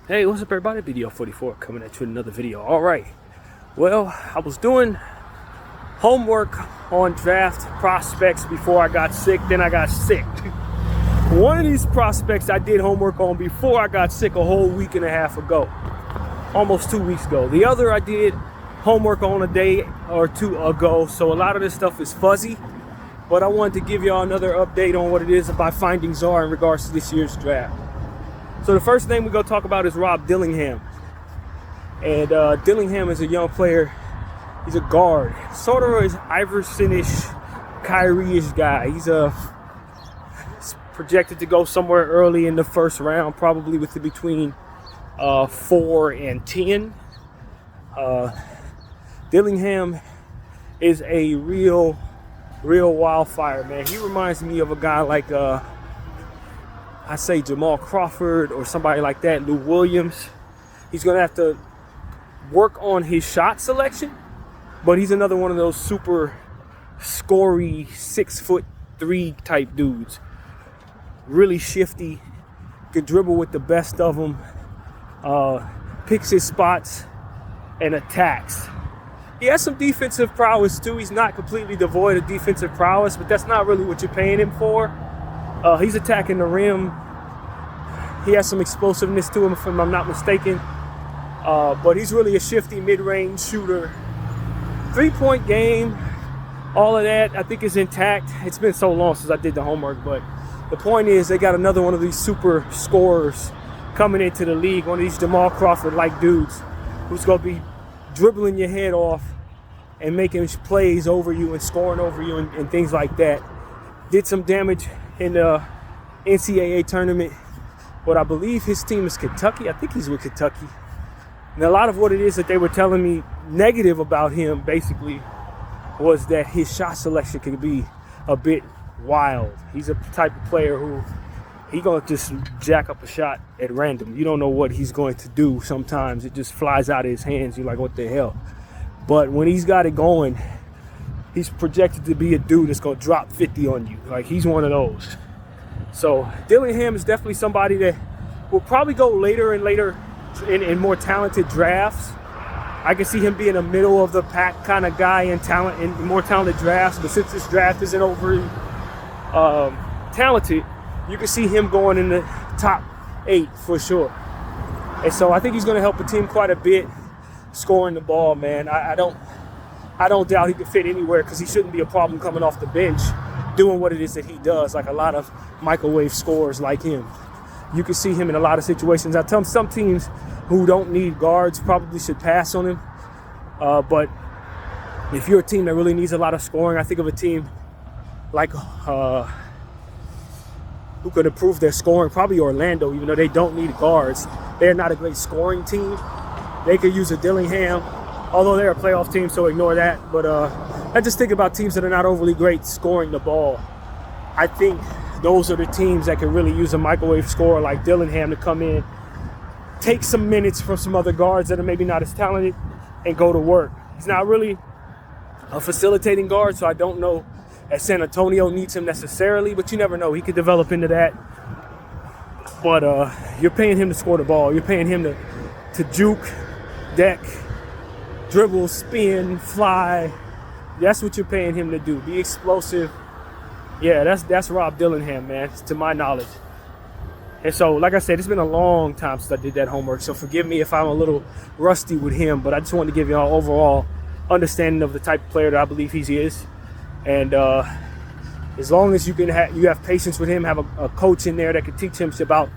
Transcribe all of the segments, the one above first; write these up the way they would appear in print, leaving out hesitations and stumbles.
Hey, what's up everybody? Video 44 coming at you with another video. Alright, well, I was doing homework on draft prospects before I got sick, then I got sick. One of these prospects I did homework on before I got sick a whole week and a half ago. Almost 2 weeks ago. The other I did homework on a day or two ago, so a lot of this stuff is fuzzy. But I wanted to give y'all another update on what it is my findings are in regards to this year's draft. So the first thing we're going to talk about is Rob Dillingham. And Dillingham is a young player. He's a guard. Sort of his Iverson-ish, Kyrie-ish guy. He's projected to go somewhere early in the first round, probably between 4 and 10. Dillingham is a real wildfire, man. He reminds me of a guy like I say Jamal Crawford or somebody like that, Lou Williams. He's going to have to work on his shot selection, but he's another one of those super scory 6'3" type dudes. Really shifty, can dribble with the best of them, picks his spots and attacks. He has some defensive prowess too. He's not completely devoid of defensive prowess, but that's not really what you're paying him for. He's attacking the rim. He has some explosiveness to him, if I'm not mistaken. But he's really a shifty mid-range shooter. 3-point game, all of that, I think is intact. It's been so long since I did the homework, but the point is they got another one of these super scorers coming into the league, one of these Jamal Crawford-like dudes who's going to be dribbling your head off and making plays over you and scoring over you and things like that. Did some damage in the NCAA tournament, but I believe his team is Kentucky. I think he's with Kentucky. And a lot of what it is that they were telling me negative about him basically was that his shot selection could be a bit wild. He's a type of player who he gonna just jack up a shot at random. You don't know what he's going to do. Sometimes it just flies out of his hands. You're like, what the hell? But when he's got it going, he's projected to be a dude that's going to drop 50 on you. Like, he's one of those. So Dillingham is definitely somebody that will probably go later and later in more talented drafts. I can see him being a middle of the pack kind of guy in more talented drafts. But since this draft isn't overly talented, you can see him going in the top 8 for sure. And so I think he's going to help the team quite a bit scoring the ball, man. I don't doubt he could fit anywhere because he shouldn't be a problem coming off the bench doing what it is that he does, like a lot of microwave scorers like him. You can see him in a lot of situations. I tell him some teams who don't need guards probably should pass on him. But if you're a team that really needs a lot of scoring, I think of a team like who could improve their scoring, probably Orlando, even though they don't need guards. They're not a great scoring team. They could use a Dillingham, although they're a playoff team, so ignore that. But I just think about teams that are not overly great scoring the ball. I think those are the teams that can really use a microwave scorer like Dillingham to come in, take some minutes from some other guards that are maybe not as talented, and go to work. He's not really a facilitating guard, so I don't know if San Antonio needs him necessarily, but you never know. He could develop into that. But you're paying him to score the ball. You're paying him to juke, deck, dribble, spin, fly. That's what you're paying him to do. Be explosive. Yeah, that's Rob Dillingham, man, to my knowledge. And so, like I said, it's been a long time since I did that homework, so forgive me if I'm a little rusty with him, but I just wanted to give y'all overall understanding of the type of player that I believe he is. And as long as you have patience with him, have a coach in there that can teach him about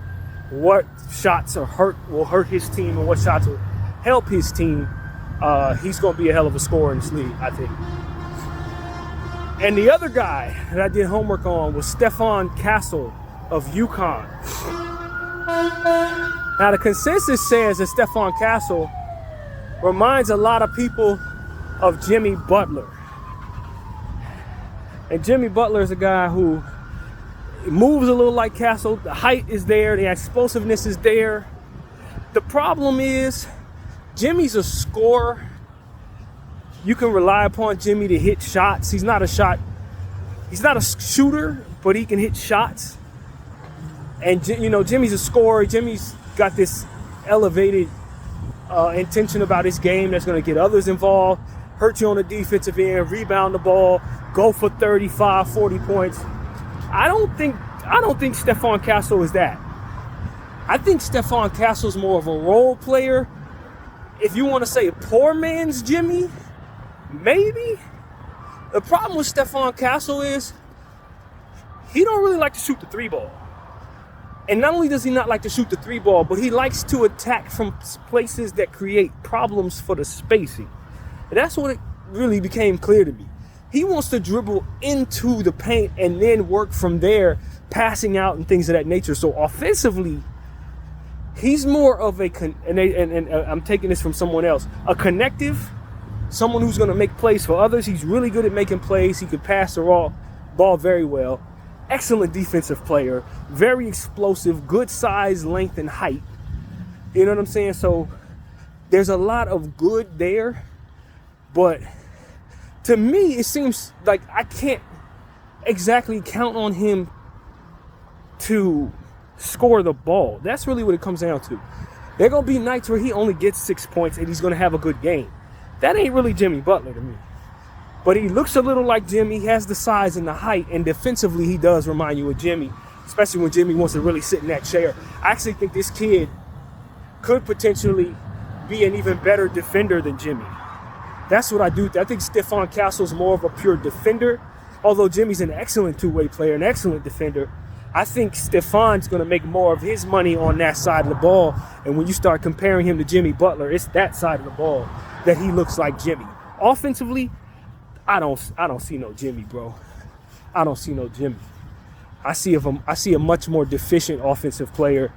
what shots will hurt his team and what shots will help his team, he's going to be a hell of a scorer in this league, I think. And the other guy that I did homework on was Stephon Castle of UConn. Now, the consensus says that Stephon Castle reminds a lot of people of Jimmy Butler. And Jimmy Butler is a guy who moves a little like Castle. The height is there. The explosiveness is there. The problem is Jimmy's a scorer. You can rely upon Jimmy to hit shots. He's not a shooter, but he can hit shots. And, you know, Jimmy's a scorer. Jimmy's got this elevated intention about his game that's going to get others involved, hurt you on the defensive end, rebound the ball, go for 35, 40 points. I don't think Stephon Castle is that. I think Stephon Castle is more of a role player. If you want to say poor man's Jimmy, maybe. The problem with Stephon Castle is he don't really like to shoot the three ball. And not only does he not like to shoot the three ball, but he likes to attack from places that create problems for the spacing. And that's what it really became clear to me. He wants to dribble into the paint and then work from there, passing out and things of that nature. So offensively, he's more of I'm taking this from someone else, a connective, someone who's going to make plays for others. He's really good at making plays. He can pass the ball very well. Excellent defensive player, very explosive, good size, length, and height. You know what I'm saying? So there's a lot of good there, but to me, it seems like I can't exactly count on him to score the ball. That's really what it comes down to. There are going to be nights where he only gets 6 points and he's going to have a good game. That ain't really Jimmy Butler to me. But he looks a little like Jimmy. He has the size and the height, and defensively he does remind you of Jimmy, especially when Jimmy wants to really sit in that chair. I actually think this kid could potentially be an even better defender than Jimmy. That's what I do. I think Stephon Castle's more of a pure defender, although Jimmy's an excellent two-way player, an excellent defender. I think Stephon's going to make more of his money on that side of the ball, and when you start comparing him to Jimmy Butler, it's that side of the ball that he looks like Jimmy. Offensively, I don't see no Jimmy, bro. I don't see no Jimmy. I see a much more deficient offensive player,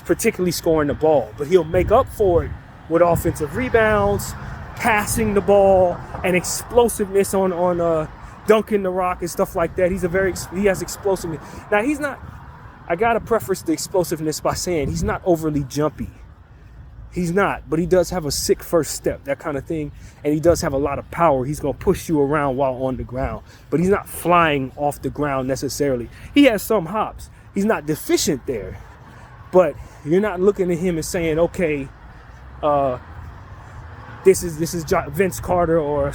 particularly scoring the ball. But he'll make up for it with offensive rebounds, passing the ball, and explosiveness on dunking the rock and stuff like that. He has explosiveness. Now I gotta preface the explosiveness by saying he's not overly jumpy. He's not, but he does have a sick first step, that kind of thing. And he does have a lot of power. He's going to push you around while on the ground. But he's not flying off the ground necessarily. He has some hops. He's not deficient there. But you're not looking at him and saying, okay, this is Vince Carter or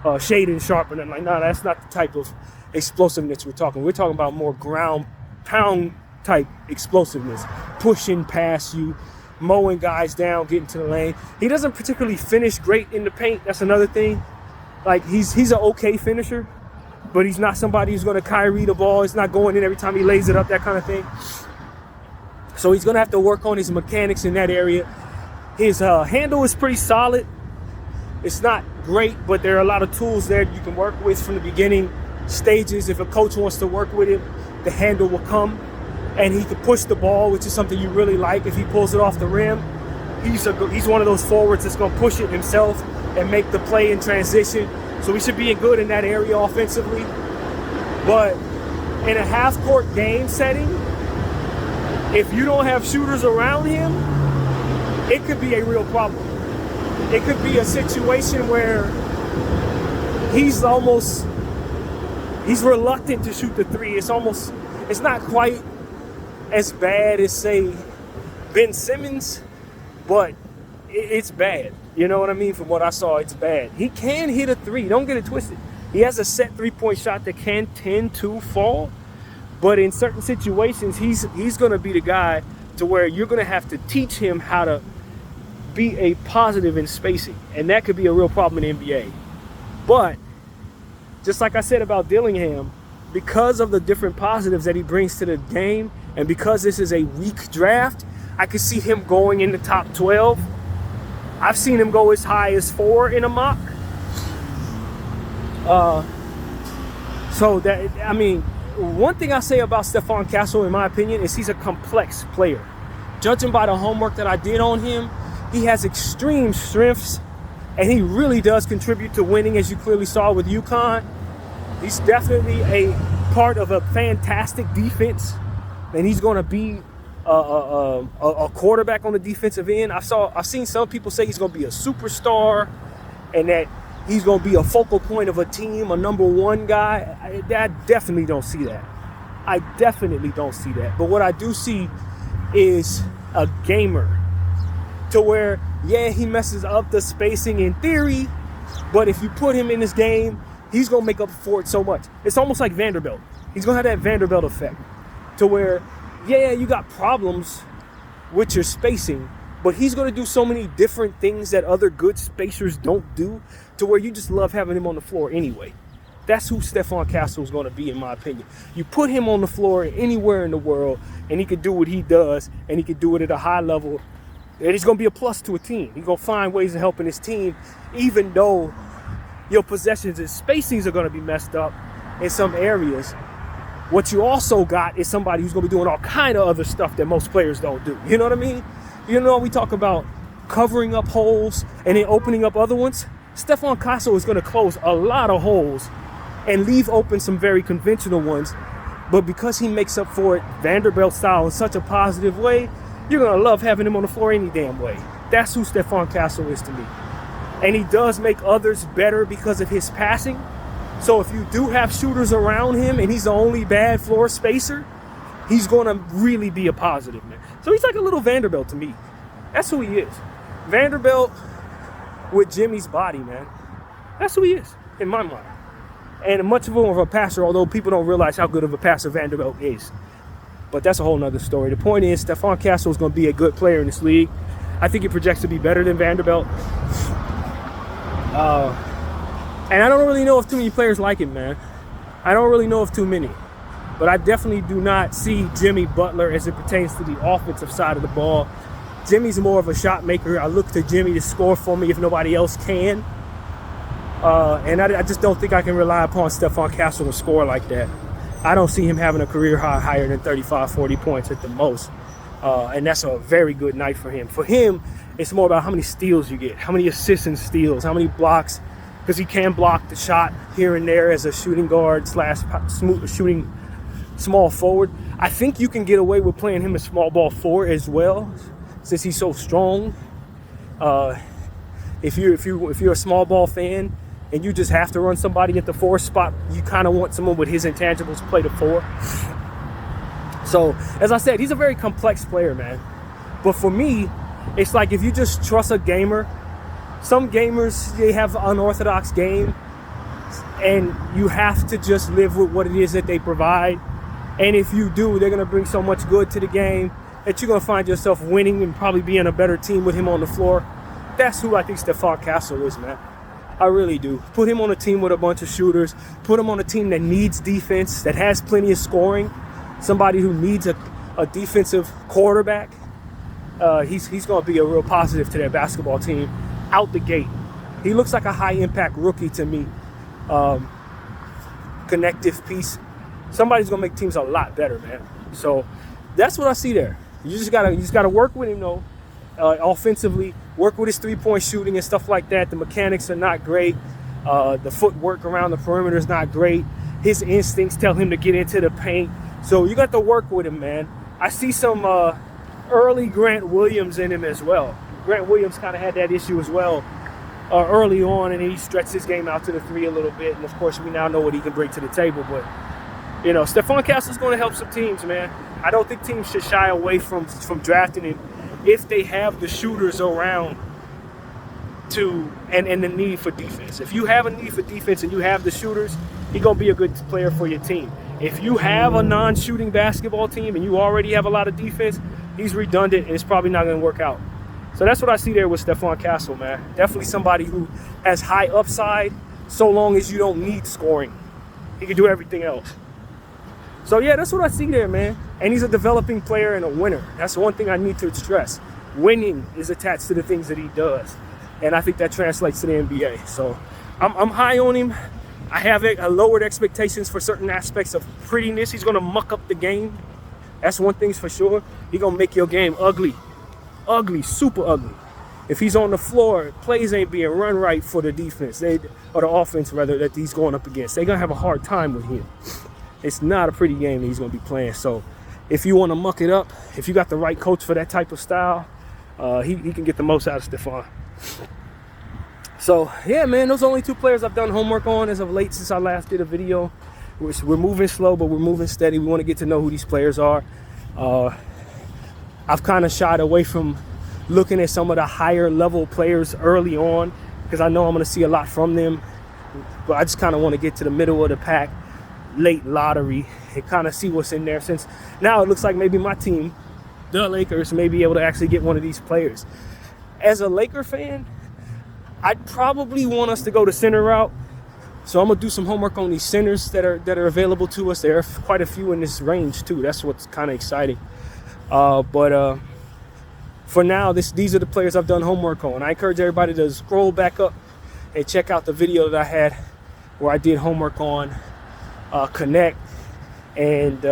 Shaden Sharp. And like, no, that's not the type of explosiveness we're talking. We're talking about more ground pound type explosiveness. Pushing past you, mowing guys down, getting to the lane. He doesn't particularly finish great in the paint. That's another thing. Like, he's an okay finisher, but he's not somebody who's going to Kyrie the ball. It's not going in every time he lays it up, that kind of thing. So he's going to have to work on his mechanics in that area. His handle is pretty solid. It's not great, but there are a lot of tools there you can work with from the beginning stages. If a coach wants to work with him, the handle will come. And he can push the ball, which is something you really like. If he pulls it off the rim, he's one of those forwards that's going to push it himself and make the play in transition. So he should be good in that area offensively. But in a half-court game setting, if you don't have shooters around him, it could be a real problem. It could be a situation where he's reluctant to shoot the three. It's not quite as bad as, say, Ben Simmons, but it's bad. You know what I mean? From what I saw, it's bad. He can hit a three. Don't get it twisted. He has a set three-point shot that can tend to fall, but in certain situations, he's going to be the guy to where you're going to have to teach him how to be a positive in spacing, and that could be a real problem in the NBA. But just like I said about Dillingham, because of the different positives that he brings to the game, and because this is a weak draft, I could see him going in the top 12. I've seen him go as high as 4 in a mock. One thing I say about Stephon Castle, in my opinion, is he's a complex player. Judging by the homework that I did on him, he has extreme strengths, and he really does contribute to winning, as you clearly saw with UConn. He's definitely a part of a fantastic defense, and he's going to be a quarterback on the defensive end. I've seen some people say he's going to be a superstar and that he's going to be a focal point of a team, a number one guy. I definitely don't see that. But what I do see is a gamer to where, yeah, he messes up the spacing in theory, but if you put him in this game, he's going to make up for it so much. It's almost like Vanderbilt. He's going to have that Vanderbilt effect to where, yeah, you got problems with your spacing, but he's going to do so many different things that other good spacers don't do to where you just love having him on the floor anyway. That's who Stephon Castle is going to be, in my opinion. You put him on the floor anywhere in the world, and he can do what he does, and he can do it at a high level, and he's going to be a plus to a team. He's going to find ways of helping his team, even though your possessions and spacings are going to be messed up in some areas. What you also got is somebody who's going to be doing all kind of other stuff that most players don't do. You know what I mean? You know, we talk about covering up holes and then opening up other ones. Stephon Castle is going to close a lot of holes and leave open some very conventional ones. But because he makes up for it Vanderbilt style in such a positive way, you're going to love having him on the floor any damn way. That's who Stephon Castle is to me. And he does make others better because of his passing. So if you do have shooters around him and he's the only bad floor spacer, he's going to really be a positive, man. So he's like a little Vanderbilt to me. That's who he is. Vanderbilt with Jimmy's body, man. That's who he is, in my mind. And much more of a passer, although people don't realize how good of a passer Vanderbilt is. But that's a whole nother story. The point is, Stephon Castle is going to be a good player in this league. I think he projects to be better than Vanderbilt. And I don't really know if too many players like him, man. I don't really know of too many. But I definitely do not see Jimmy Butler as it pertains to the offensive side of the ball. Jimmy's more of a shot maker. I look to Jimmy to score for me if nobody else can. And I just don't think I can rely upon Stephon Castle to score like that. I don't see him having a career high higher than 35, 40 points at the most. And that's a very good night for him. For him, it's more about how many steals you get, how many assists and steals, how many blocks, because he can block the shot here and there as a shooting guard slash shooting small forward. I think you can get away with playing him a small ball 4 as well, since he's so strong. If you're a small ball fan and you just have to run somebody at the 4 spot, you kind of want someone with his intangibles to play the 4. So, as I said, he's a very complex player, man. But for me, it's like if you just trust a gamer, some gamers, they have unorthodox game, and you have to just live with what it is that they provide. And if you do, they're going to bring so much good to the game that you're going to find yourself winning and probably being a better team with him on the floor. That's who I think Stephon Castle is, man. I really do. Put him on a team with a bunch of shooters. Put him on a team that needs defense, that has plenty of scoring. Somebody who needs a defensive quarterback. He's going to be a real positive to their basketball team out the gate. He looks like a high-impact rookie to me. Connective piece. Somebody's going to make teams a lot better, man. So that's what I see there. You just gotta work with him, though. Offensively, work with his three-point shooting and stuff like that. The mechanics are not great. The footwork around the perimeter is not great. His instincts tell him to get into the paint. So you got to work with him, man. I see some early Grant Williams in him as well. Grant Williams kind of had that issue as well early on, and he stretched his game out to the 3 a little bit. And, of course, we now know what he can bring to the table. But, you know, Stephon Castle's going to help some teams, man. I don't think teams should shy away from drafting him if they have the shooters around and the need for defense. If you have a need for defense and you have the shooters, he's going to be a good player for your team. If you have a non-shooting basketball team and you already have a lot of defense, he's redundant and it's probably not going to work out. So that's what I see there with Stephon Castle, man. Definitely somebody who has high upside so long as you don't need scoring. He can do everything else. So, yeah, that's what I see there, man. And he's a developing player and a winner. That's one thing I need to stress. Winning is attached to the things that he does. And I think that translates to the NBA. So I'm high on him. I have lowered expectations for certain aspects of prettiness. He's going to muck up the game. That's one thing's for sure. He's going to make your game ugly. Ugly, super ugly. If he's on the floor, plays ain't being run right for the defense, or the offense, rather, that he's going up against. They're going to have a hard time with him. It's not a pretty game that he's going to be playing. So if you want to muck it up, if you got the right coach for that type of style, he can get the most out of Stephon. So, yeah, man, those are only 2 players I've done homework on as of late since I last did a video. We're moving slow, but we're moving steady. We want to get to know who these players are. I've kind of shied away from looking at some of the higher level players early on, because I know I'm going to see a lot from them. But I just kind of want to get to the middle of the pack, late lottery, and kind of see what's in there, since now it looks like maybe my team, the Lakers, may be able to actually get one of these players. As a Laker fan, I'd probably want us to go the center route. So I'm gonna do some homework on these centers that are available to us. There are quite a few in this range too. That's what's kind of exciting. But for now, these are the players I've done homework on. I encourage everybody to scroll back up and check out the video that I had where I did homework on Connect and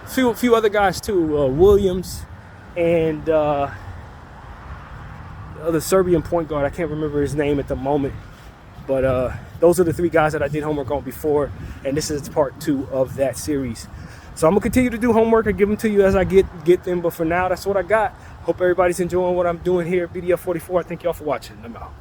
few other guys too, Williams and the Serbian point guard. I can't remember his name at the moment, but those are the 3 guys that I did homework on before, and this is part 2 of that series. So I'm gonna continue to do homework and give them to you as I get them, but for now, that's what I got. Hope everybody's enjoying what I'm doing here. BDF 44, thank y'all for watching. I'm out.